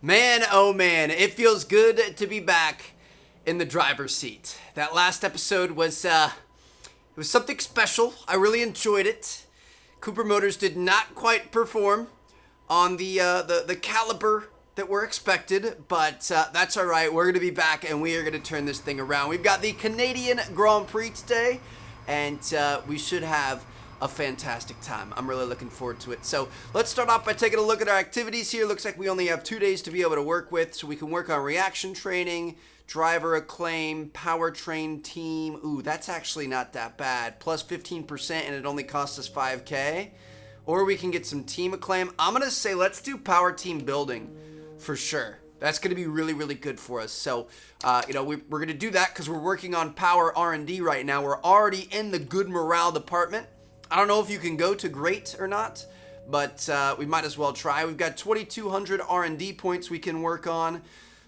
Man, oh man, it feels good to be back in the driver's seat. That last episode was, it was something special. I really enjoyed it. Cooper Motors did not quite perform on the caliber that we're expected, but that's all right. We're going to be back, and we are going to turn this thing around. We've got the Canadian Grand Prix today, and we should have a fantastic time. I'm really looking forward to it. So let's start off by taking a look at our activities here. Looks like we only have 2 days to be able to work with, so we can work on reaction training, driver acclaim, powertrain team. Ooh, that's actually not that bad. Plus 15%, and it only costs us 5K. Or we can get some team acclaim. I'm going to say let's do power team building for sure. That's going to be really, really good for us. So, we're going to do that because we're working on power R&D right now. We're already in the good morale department. I don't know if you can go to great or not, but we might as well try. We've got 2,200 R&D points we can work on.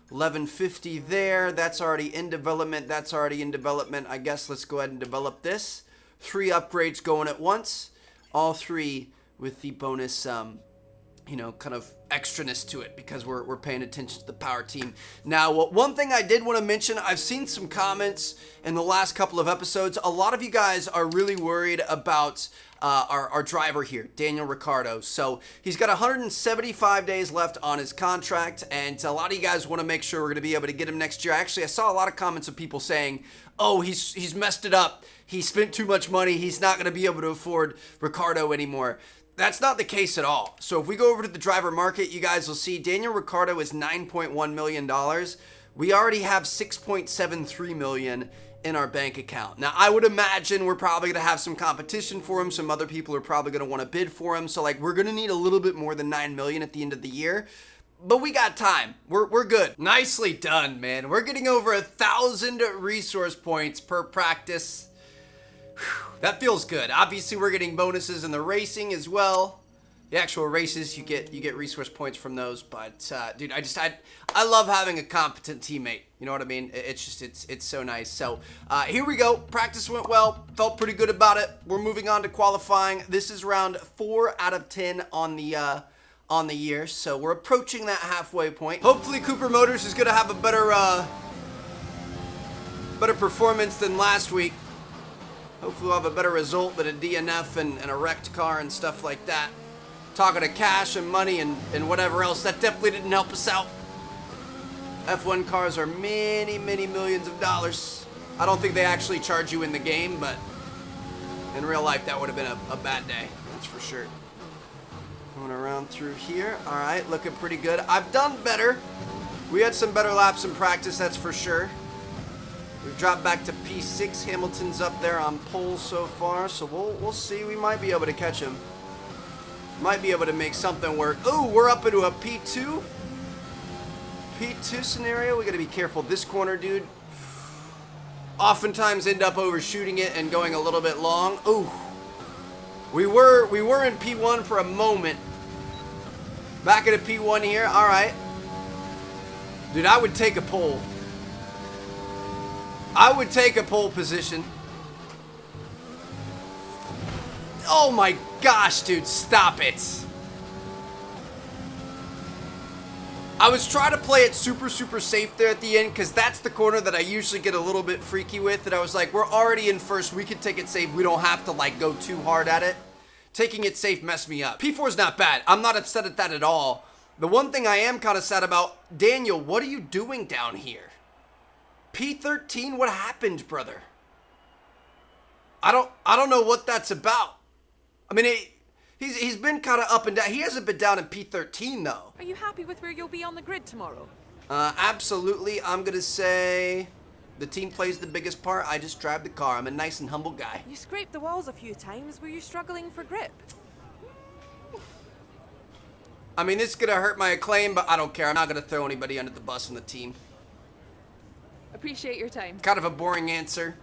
1150 there. That's already in development. That's already in development. I guess let's go ahead and develop this. 3 upgrades going at once. All 3 with the bonus, kind of extraness to it because we're paying attention to the power team. Now, one thing I did want to mention, I've seen some comments in the last couple of episodes. A lot of you guys are really worried about our driver here, Daniel Ricciardo. So he's got 175 days left on his contract, and a lot of you guys want to make sure we're going to be able to get him next year. Actually, I saw a lot of comments of people saying, oh, he's messed it up. He spent too much money. He's not going to be able to afford Ricciardo anymore. That's not the case at all. So if we go over to the driver market, you guys will see Daniel Ricciardo is $9.1 million. We already have $6.73 million in our bank account. Now, I would imagine we're probably going to have some competition for him. Some other people are probably going to want to bid for him. So, we're going to need a little bit more than $9 million at the end of the year. But we got time. We're good. Nicely done, man. We're getting over 1,000 resource points per practice. That feels good. Obviously, we're getting bonuses in the racing as well. The actual races, you get resource points from those. But dude, I love having a competent teammate. You know what I mean? It's so nice. So here we go. Practice went well. Felt pretty good about it. We're moving on to qualifying. This is round 4 out of 10 on the year. So we're approaching that halfway point. Hopefully, Cooper Motors is gonna have a better performance than last week. Hopefully we'll have a better result than a DNF and a wrecked car and stuff like that. Talking to cash and money and whatever else, that definitely didn't help us out. F1 cars are many, many millions of dollars. I don't think they actually charge you in the game, but in real life that would have been a bad day, that's for sure. Going around through here. All right, looking pretty good. I've done better. We had some better laps in practice, that's for sure. We've dropped back to P6. Hamilton's up there on pole so far, so we'll see. We might be able to catch him. Might be able to make something work. Ooh, we're up into a P2. P2 scenario. We got to be careful. This corner, dude, oftentimes end up overshooting it and going a little bit long. Ooh, we were in P1 for a moment. Back into P1 here. All right, dude, I would take a pole. I would take a pole position. Oh my gosh, dude, stop it. I was trying to play it super safe there at the end because that's the corner that I usually get a little bit freaky with. And I was like, we're already in first. We can take it safe. We don't have to go too hard at it. Taking it safe messed me up. P4 is not bad. I'm not upset at that at all. The one thing I am kind of sad about, Daniel, what are you doing down here? P13, what happened, brother? I don't know what that's about. I mean, he's been kind of up and down. He hasn't been down in P13 though. Are you happy with where you'll be on the grid tomorrow? Absolutely. I'm gonna say the team plays the biggest part. I just drive the car. I'm a nice and humble guy. You scraped the walls a few times. Were you struggling for grip? I mean, this is gonna hurt my acclaim, but I don't care. I'm not gonna throw anybody under the bus on the team. Appreciate your time. Kind of a boring answer.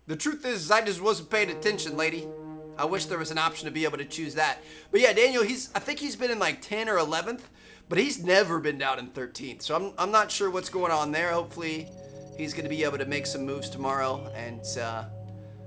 The truth is, I just wasn't paying attention, lady. I wish there was an option to be able to choose that. But yeah, Daniel, I think he's been in 10 or 11th, but he's never been down in 13th. So I'm not sure what's going on there. Hopefully he's going to be able to make some moves tomorrow, and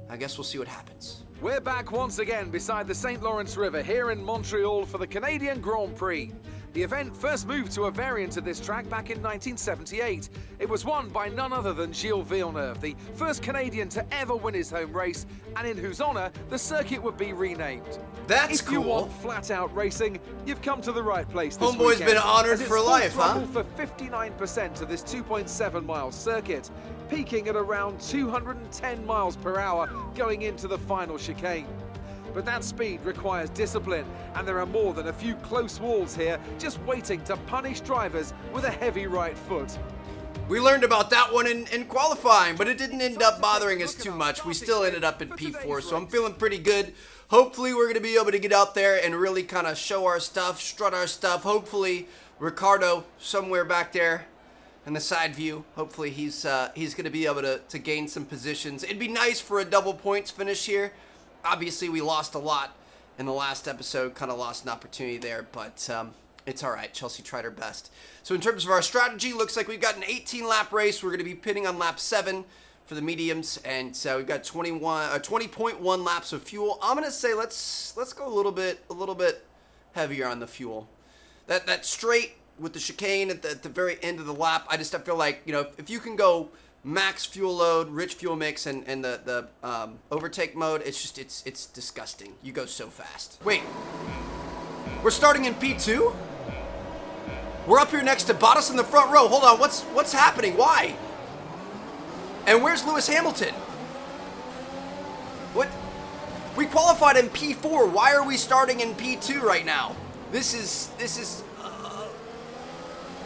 I guess we'll see what happens. We're back once again beside the St. Lawrence River here in Montreal for the Canadian Grand Prix. The event first moved to a variant of this track back in 1978. It was won by none other than Gilles Villeneuve, the first Canadian to ever win his home race, and in whose honour the circuit would be renamed. That's if cool. you want flat-out racing, you've come to the right place this Homeboy's weekend, been honored as it's for full life, huh? throttle for 59% of this 2.7-mile circuit, peaking at around 210 miles per hour going into the final chicane. But that speed requires discipline, and there are more than a few close walls here just waiting to punish drivers with a heavy right foot. We learned about that one in qualifying, but it didn't end up bothering us too much. We still ended up in P4, so I'm feeling pretty good. Hopefully we're going to be able to get out there and really kind of show our stuff, strut our stuff. Hopefully Ricardo somewhere back there in the side view, hopefully he's going to be able to gain some positions. It'd be nice for a double points finish here. Obviously we lost a lot in the last episode, kind of lost an opportunity there, but it's all right. Chelsea tried her best. So in terms of our strategy, looks like we've got an 18-lap race. We're going to be pitting on lap 7 for the mediums, and so we've got 20.1 laps of fuel. I'm going to say let's go a little bit heavier on the fuel. That straight with the chicane at the very end of the lap, I feel like, you know, if you can go max fuel load, rich fuel mix, and the overtake mode, it's disgusting. You go so fast. Wait, we're starting in P2? We're up here next to Bottas in the front row. Hold on, what's happening? Why? And where's Lewis Hamilton? What? We qualified in P4. Why are we starting in P2 right now? This is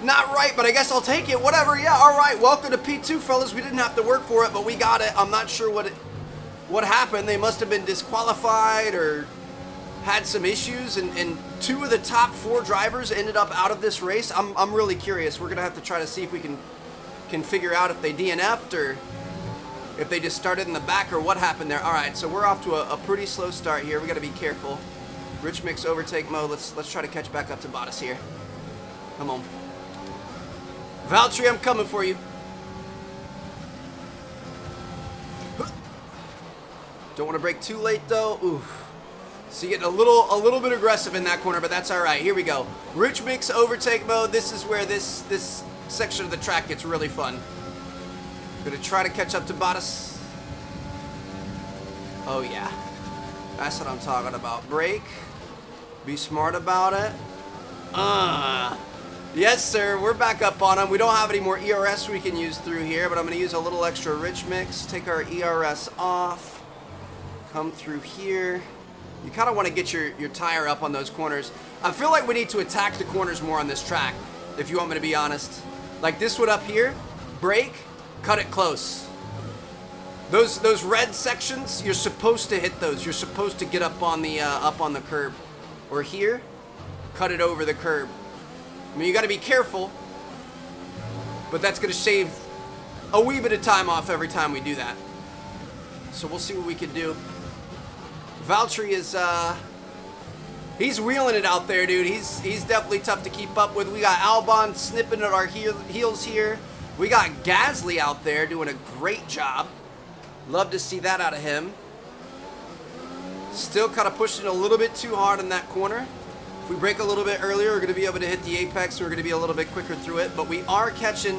not right, but I guess I'll take it. Whatever, yeah, all right. Welcome to P2, fellas. We didn't have to work for it, but we got it. I'm not sure what happened. They must have been disqualified or had some issues, and 2 of the top 4 drivers ended up out of this race. I'm really curious. We're going to have to try to see if we can figure out if they DNF'd or if they just started in the back or what happened there. All right, so we're off to a pretty slow start here. We got to be careful. Rich mix overtake mode. Let's try to catch back up to Bottas here. Come on. Valtteri, I'm coming for you. Don't want to brake too late though. Oof. So you're getting a little bit aggressive in that corner, but that's all right. Here we go. Rich mix overtake mode. This is where this section of the track gets really fun. Gonna try to catch up to Bottas. Oh yeah, that's what I'm talking about. Brake. Be smart about it. Yes, sir. We're back up on him. We don't have any more ERS we can use through here, but I'm going to use a little extra rich mix. Take our ERS off. Come through here. You kind of want to get your tire up on those corners. I feel like we need to attack the corners more on this track, if you want me to be honest. Like this one up here, brake, cut it close. Those red sections, you're supposed to hit those. You're supposed to get up on the curb. Or here, cut it over the curb. I mean, you got to be careful, but that's going to shave a wee bit of time off every time we do that. So we'll see what we can do. Valtteri is, he's wheeling it out there, dude. He's definitely tough to keep up with. We got Albon snipping at our heels here. We got Gasly out there doing a great job. Love to see that out of him. Still kind of pushing a little bit too hard in that corner. If we brake a little bit earlier, we're going to be able to hit the apex. We're going to be a little bit quicker through it. But we are catching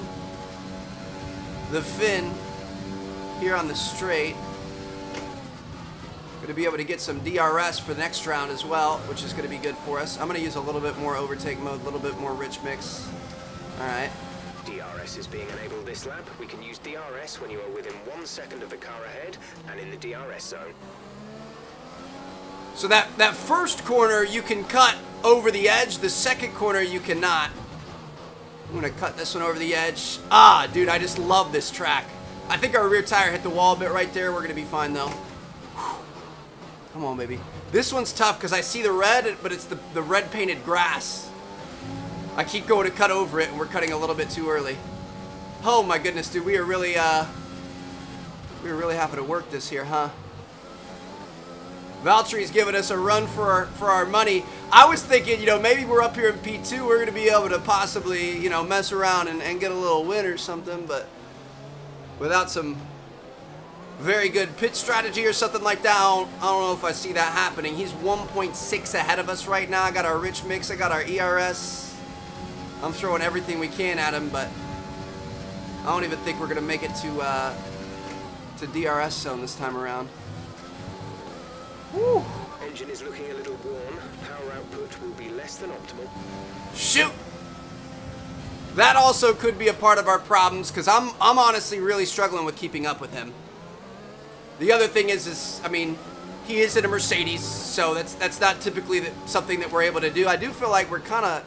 the fin here on the straight. Going to be able to get some DRS for the next round as well, which is going to be good for us. I'm going to use a little bit more overtake mode, a little bit more rich mix. All right. DRS is being enabled this lap. We can use DRS when you are within 1 second of the car ahead and in the DRS zone. So that first corner you can cut over the edge. The second corner you cannot. I'm going to cut this one over the edge. Ah, dude, I just love this track. I think our rear tire hit the wall a bit right there. We're going to be fine, though. Whew. Come on, baby. This one's tough because I see the red, but it's the red painted grass. I keep going to cut over it, and we're cutting a little bit too early. Oh, my goodness, dude. We are really having to work this here, huh? Valtteri's giving us a run for our money. I was thinking, you know, maybe we're up here in P2. We're going to be able to possibly, you know, mess around and get a little win or something. But without some very good pit strategy or something like that, I don't know if I see that happening. He's 1.6 ahead of us right now. I got our rich mix. I got our ERS. I'm throwing everything we can at him, but I don't even think we're gonna make it to DRS zone this time around. Woo! Engine is looking a little worn. Power output will be less than optimal. Shoot! That also could be a part of our problems, because I'm honestly really struggling with keeping up with him. The other thing is I mean, he is in a Mercedes, so that's not typically something that we're able to do. I do feel like we're kind of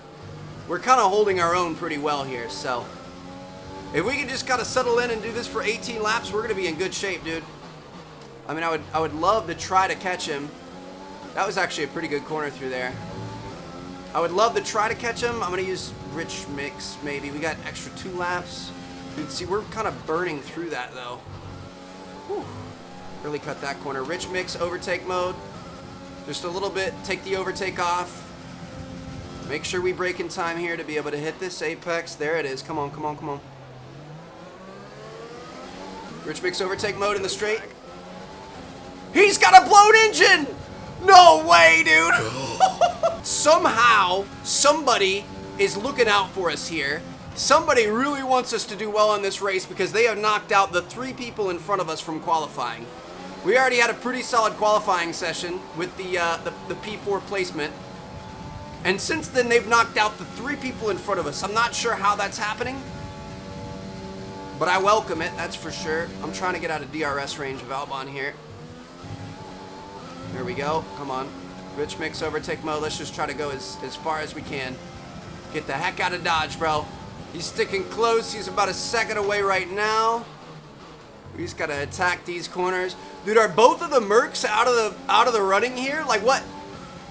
holding our own pretty well here. So if we can just kind of settle in and do this for 18 laps, we're gonna be in good shape, dude. I mean, I would love to try to catch him. That was actually a pretty good corner through there. I would love to try to catch him. I'm gonna use Rich Mix maybe. We got extra 2 laps. Dude, see, we're kind of burning through that though. Whew. Really cut that corner. Rich Mix, overtake mode. Just a little bit, take the overtake off. Make sure we break in time here to be able to hit this apex. There it is, come on, come on, come on. Rich Mix overtake mode in the straight. He's got a blown engine! No way, dude! Somehow, somebody is looking out for us here. Somebody really wants us to do well in this race because they have knocked out the 3 people in front of us from qualifying. We already had a pretty solid qualifying session with the P4 placement. And since then, they've knocked out the 3 people in front of us. I'm not sure how that's happening, but I welcome it, that's for sure. I'm trying to get out of DRS range of Albon here. There we go, come on. Rich Mix overtake mode, let's just try to go as far as we can. Get the heck out of Dodge, bro. He's sticking close, he's about a second away right now. We just gotta attack these corners. Dude, are both of the Mercs out of the running here? Like what?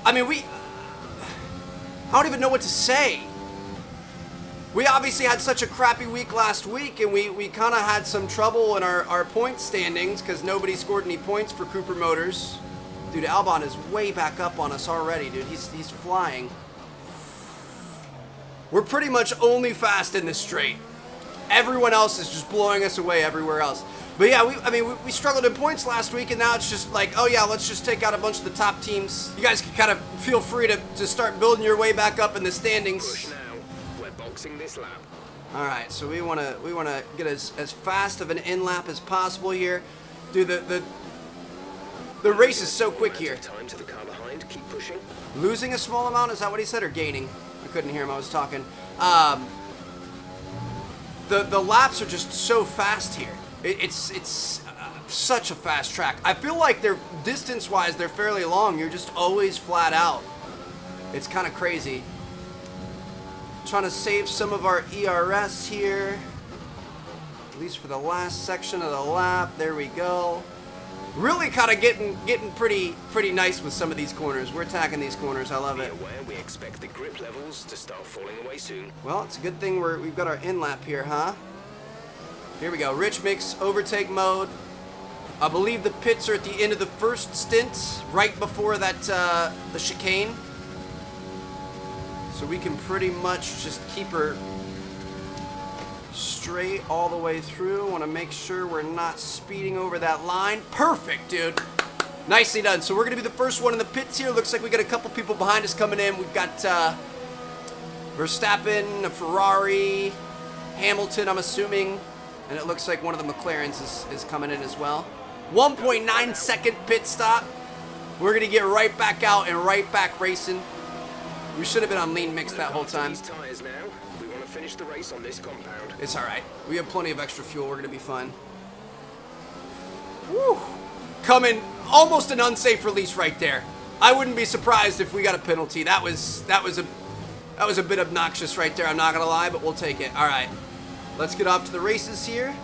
I mean, I don't even know what to say. We obviously had such a crappy week last week, and we kind of had some trouble in our point standings because nobody scored any points for Cooper Motors. Dude, Albon is way back up on us already, dude. He's flying. We're pretty much only fast in this straight. Everyone else is just blowing us away everywhere else. But yeah, we struggled in points last week, and now it's just like, oh yeah, let's just take out a bunch of the top teams. You guys can kind of feel free to start building your way back up in the standings. Push now. We're boxing this lap. All right, so we wanna get as fast of an in lap as possible here. Dude, the race is so quick here. Time to the car behind. Keep pushing. Losing a small amount, is that what he said, or gaining? I couldn't hear him, I was talking. The laps are just so fast here. It's such a fast track. I feel like they're, distance-wise, they're fairly long. You're just always flat out. It's kind of crazy. Trying to save some of our ERS here. At least for the last section of the lap. There we go. Really kind of getting pretty nice with some of these corners. We're attacking these corners. I love it. Be aware, we expect the grip levels to start falling away soon. Well, it's a good thing we've got our in lap here, huh? Here we go. Rich Mix overtake mode. I believe the pits are at the end of the first stint, right before that the chicane. So we can pretty much just keep her straight all the way through. Want to make sure we're not speeding over that line. Perfect, dude. Nicely done. So we're going to be the first one in the pits here. Looks like we got a couple people behind us coming in. We've got Verstappen, a Ferrari, Hamilton, I'm assuming. And it looks like one of the McLarens is coming in as well. 1.9 second pit stop. We're going to get right back out and right back racing. We should have been on lean mix that whole time. These tires now. We want to finish the race on this compound. It's all right. We have plenty of extra fuel. We're going to be fine. Woo. Coming almost an unsafe release right there. I wouldn't be surprised if we got a penalty. That was a bit obnoxious right there. I'm not going to lie, but we'll take it. All right. Let's get off to the races here.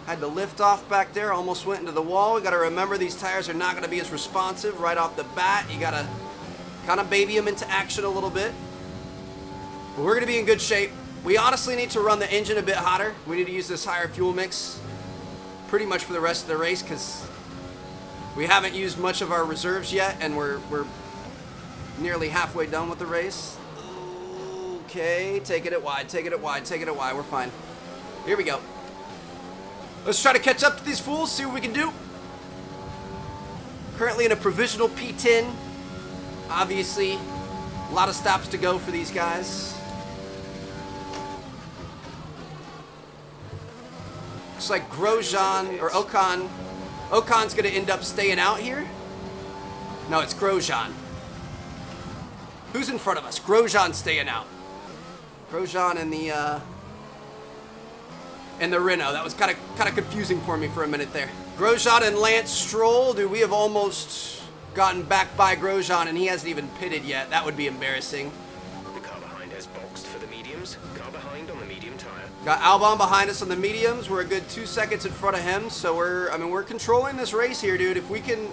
Had to lift off back there, almost went into the wall. We got to remember these tires are not going to be as responsive right off the bat. You got to kind of baby them into action a little bit. But we're going to be in good shape. We honestly need to run the engine a bit hotter. We need to use this higher fuel mix pretty much for the rest of the race because we haven't used much of our reserves yet, and we're nearly halfway done with the race. Okay, taking it wide, taking it wide, taking it wide. We're fine. Here we go. Let's try to catch up to these fools, see what we can do. Currently in a provisional P10. Obviously, a lot of stops to go for these guys. Looks like Grosjean or Ocon. Ocon's gonna end up staying out here. No, it's Grosjean. Who's in front of us? Grosjean's staying out. Grosjean and the Renault. That was kind of confusing for me for a minute there. Grosjean and Lance Stroll. Dude, we have almost gotten back by Grosjean and he hasn't even pitted yet. That would be embarrassing. The car behind has boxed for the mediums. Car behind on the medium tire. Got Albon behind us on the mediums. We're a good 2 seconds in front of him. So we're controlling this race here, dude. If we can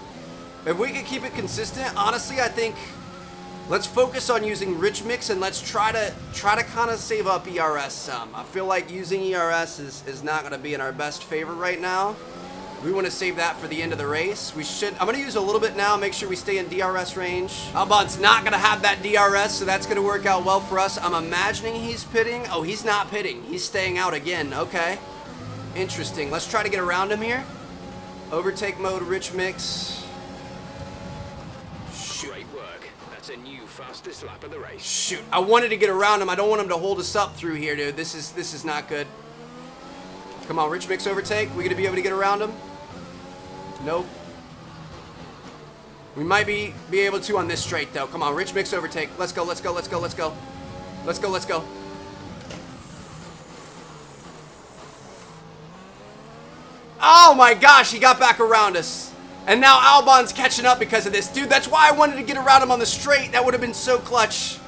keep it consistent, honestly, I think let's focus on using Rich Mix and let's try to kind of save up ERS some. I feel like using ERS is not going to be in our best favor right now. We want to save that for the end of the race. I'm going to use a little bit now, make sure we stay in DRS range. Albon's not going to have that DRS, so that's going to work out well for us. I'm imagining he's pitting. Oh, he's not pitting. He's staying out again. Okay. Interesting. Let's try to get around him here. Overtake mode, Rich Mix. Great work. That's a new fastest lap of the race. Shoot. I wanted to get around him. I don't want him to hold us up through here, dude. This is not good. Come on, Rich Mix overtake. We gonna be able to get around him? Nope. We might be able to on this straight, though. Come on, Rich Mix overtake. Let's go, let's go, let's go, let's go. Let's go, let's go. Oh my gosh, he got back around us. And now Albon's catching up because of this. Dude, that's why I wanted to get around him on the straight. That would have been so clutch.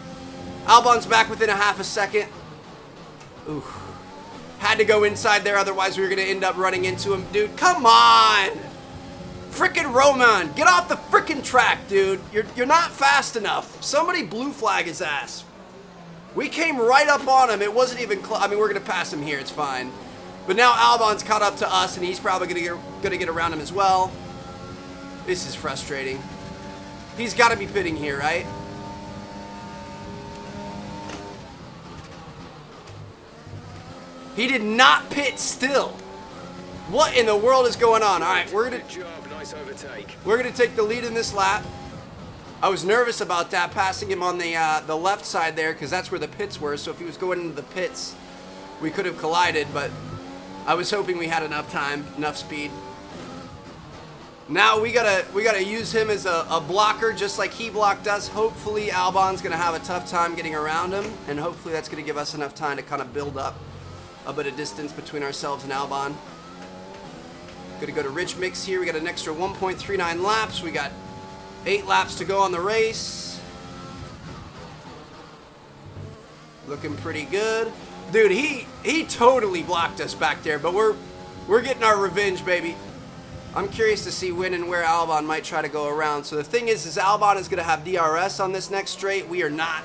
Albon's back within a half a second. Ooh. Had to go inside there, otherwise we were going to end up running into him. Dude, come on. Frickin' Roman, get off the frickin' track, dude. You're not fast enough. Somebody blue flag his ass. We came right up on him. It wasn't even close. I mean, we're going to pass him here. It's fine. But now Albon's caught up to us, and he's probably going to get around him as well. This is frustrating. He's got to be pitting here, right? He did not pit still. What in the world is going on? All right, we're gonna take the lead in this lap. I was nervous about that, passing him on the left side there, because that's where the pits were. So if he was going into the pits, we could have collided. But I was hoping we had enough time, enough speed. Now we gotta use him as a blocker, just like he blocked us. Hopefully Albon's gonna have a tough time getting around him, and hopefully that's gonna give us enough time to kind of build up a bit of distance between ourselves and Albon. Gonna go to Rich Mix here. We got an extra 1.39 laps. We got 8 laps to go on the race. Looking pretty good. Dude, he totally blocked us back there, but we're getting our revenge, baby. I'm curious to see when and where Albon might try to go around. So the thing is Albon is gonna have DRS on this next straight. We are not.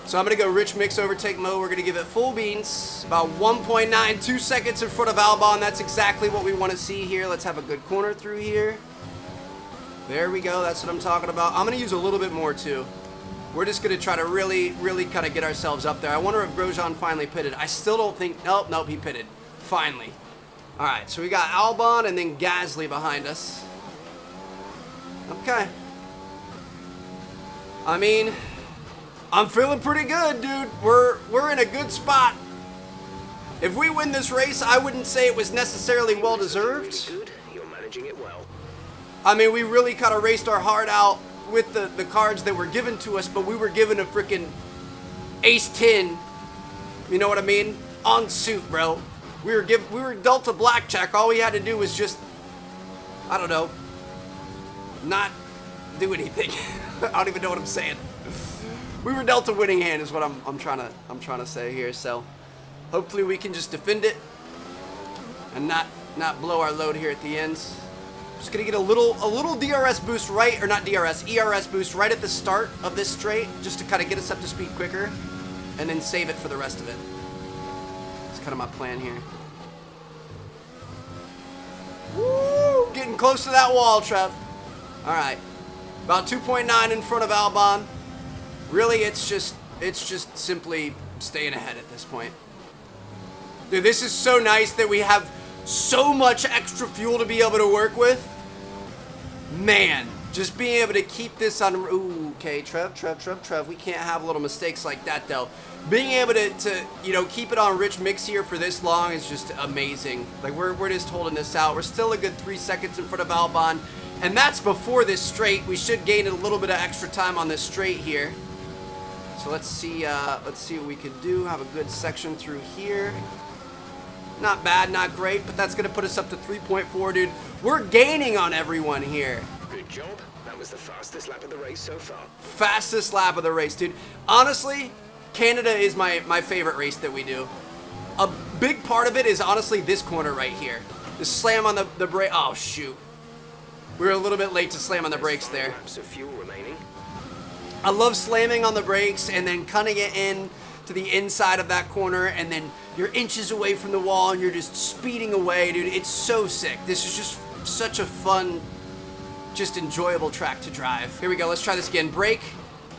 So I'm going to go Rich Mix overtake mode. We're going to give it full beans. About 1.92 seconds in front of Albon. That's exactly what we want to see here. Let's have a good corner through here. There we go. That's what I'm talking about. I'm going to use a little bit more too. We're just going to try to really kind of get ourselves up there. I wonder if Grosjean finally pitted. I still don't think... Nope, he pitted. Finally. All right, so we got Albon and then Gasly behind us. Okay. I mean... I'm feeling pretty good, dude. We're in a good spot. If we win this race, I wouldn't say it was necessarily well-deserved. Really good. You're managing it well. I mean, we really kind of raced our heart out with the cards that were given to us, but we were given a freaking ace 10. You know what I mean? On suit, bro. We were dealt a blackjack. All we had to do was just, I don't know, not do anything. I don't even know what I'm saying. We were dealt a winning hand is what I'm trying to say here. So hopefully we can just defend it and not blow our load here at the end. Just gonna get a little DRS boost right, or not DRS, ERS boost right at the start of this straight, just to kind of get us up to speed quicker, and then save it for the rest of it. That's kind of my plan here. Woo! Getting close to that wall, Trev. All right, about 2.9 in front of Albon. Really, it's just simply staying ahead at this point. Dude, this is so nice that we have so much extra fuel to be able to work with. Man, Just being able to keep this on. Ooh, okay, Trev. We can't have little mistakes like that, though. Being able to you know, keep it on rich mix here for this long is just amazing. Like, we're just holding this out. We're still a good 3 seconds in front of Albon. And that's before this straight. We should gain a little bit of extra time on this straight here. So let's see what we can do. Have a good section through here. Not bad, not great, but that's gonna put us up to 3.4, dude. We're gaining on everyone here. Good job. That was the fastest lap of the race so far. Fastest lap of the race, dude. Honestly, Canada is my favorite race that we do. A big part of it is honestly this corner right here. The slam on the brake. Oh, shoot. We were a little bit late to slam on the brakes there. Laps of fuel remaining. I love slamming on the brakes and then cutting it in to the inside of that corner, and then you're inches away from the wall and you're just speeding away, dude. It's so sick. This is just such a fun, just enjoyable track to drive. Here we go. Let's try this again. Brake,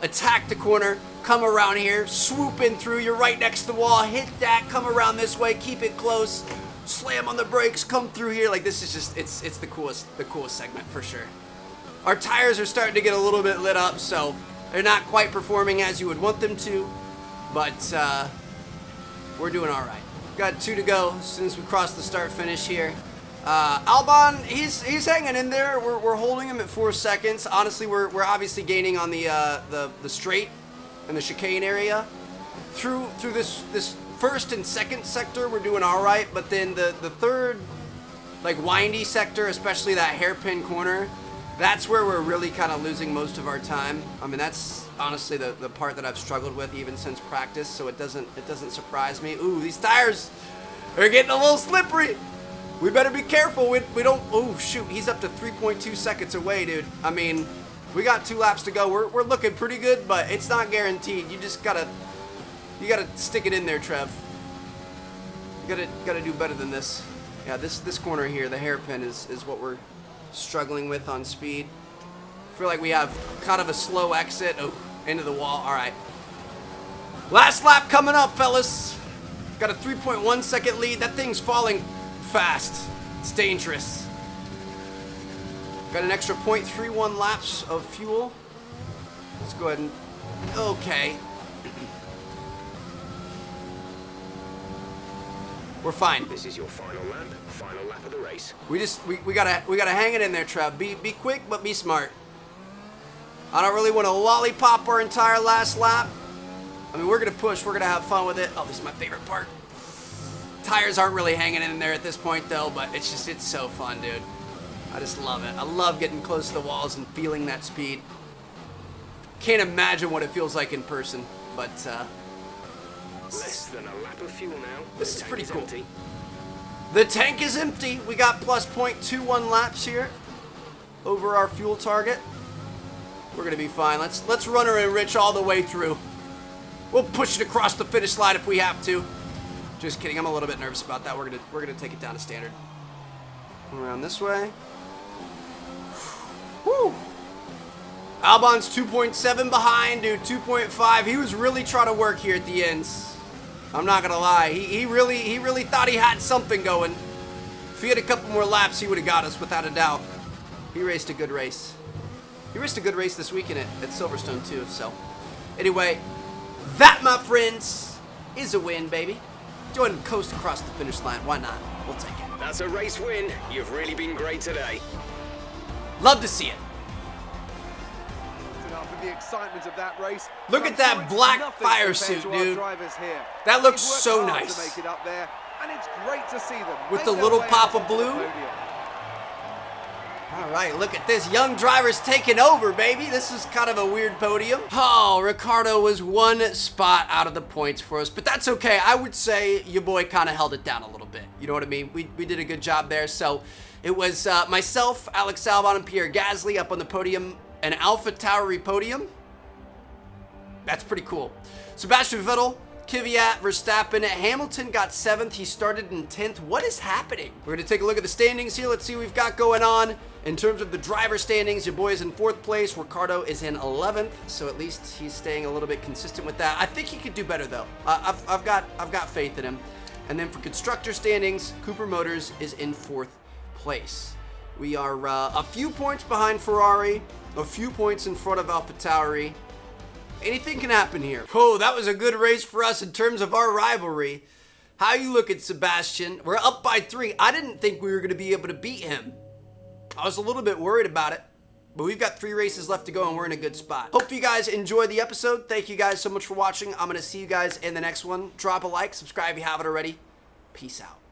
attack the corner, come around here, swoop in through. You're right next to the wall. Hit that, come around this way, keep it close. Slam on the brakes, come through here. Like, this is just, it's the coolest segment for sure. Our tires are starting to get a little bit lit up, so they're not quite performing as you would want them to, but we're doing all right. Got 2 to go since we crossed the start finish here. Albon, he's hanging in there. We're holding him at 4 seconds. Honestly, we're obviously gaining on the straight and the chicane area. Through this first and second sector, we're doing all right, but then the third, like, windy sector, especially that hairpin corner, that's where we're really kind of losing most of our time. I mean, that's honestly the part that I've struggled with even since practice, so it doesn't surprise me. Ooh, these tires are getting a little slippery. We better be careful. We don't. Oh shoot, he's up to 3.2 seconds away, dude. I mean, we got 2 laps to go. We're looking pretty good, but it's not guaranteed. You just gotta stick it in there, Trev. You gotta do better than this. Yeah, this corner here, the hairpin is what we're struggling with on speed. I feel like we have kind of a slow exit. Oh, into the wall. All right. Last lap coming up, fellas. Got a 3.1 second lead. That thing's falling fast. It's dangerous. Got an extra 0.31 laps of fuel. Let's go ahead and... Okay. We're fine. This is your final lap of the race. We gotta hang it in there, Trev. Be quick, but be smart. I don't really want to lollipop our entire last lap. I mean, we're gonna push. We're gonna have fun with it. Oh, this is my favorite part. Tires aren't really hanging in there at this point, though, but it's so fun, dude. I just love it. I love getting close to the walls and feeling that speed. Can't imagine what it feels like in person, but less than a lap of fuel now. This is pretty cool. Empty. The tank is empty. We got plus 0.21 laps here over our fuel target. We're gonna be fine. Let's run her and Rich all the way through. We'll push it across the finish line if we have to. Just kidding. I'm a little bit nervous about that. We're gonna take it down to standard. Around this way. Woo! Albon's 2.7 behind, dude. 2.5. He was really trying to work here at the ends. I'm not gonna lie. He really thought he had something going. If he had a couple more laps, he would have got us without a doubt. He raced a good race. He raced a good race this weekend at Silverstone too. So, anyway, that, my friends, is a win, baby. Go ahead and coast across the finish line. Why not? We'll take it. That's a race win. You've really been great today. Love to see it. Enough of the excitement of that race. Look at that black fire suit, dude. That looks so nice. To make it up there, and it's great to see them with the little pop of blue. All right, look at this. Young drivers taking over, baby. This is kind of a weird podium. Oh, Ricardo was 1 spot out of the points for us, but that's okay. I would say your boy kind of held it down a little bit. You know what I mean? We did a good job there. So it was myself, Alex Albon, and Pierre Gasly up on the podium. An Alpha Tauri podium. That's pretty cool. Sebastian Vettel, Kvyat, Verstappen, Hamilton got 7th. He started in 10th. What is happening? We're going to take a look at the standings here. Let's see what we've got going on. In terms of the driver standings, your boy is in 4th place. Ricardo is in 11th, so at least he's staying a little bit consistent with that. I think he could do better, though. I've got faith in him. And then for constructor standings, Cooper Motors is in 4th place. We are a few points behind Ferrari, a few points in front of AlphaTauri. Anything can happen here. Oh, that was a good race for us in terms of our rivalry. How you looking, Sebastian? We're up by 3. I didn't think we were going to be able to beat him. I was a little bit worried about it. But we've got 3 races left to go and we're in a good spot. Hope you guys enjoyed the episode. Thank you guys so much for watching. I'm going to see you guys in the next one. Drop a like, subscribe if you haven't already. Peace out.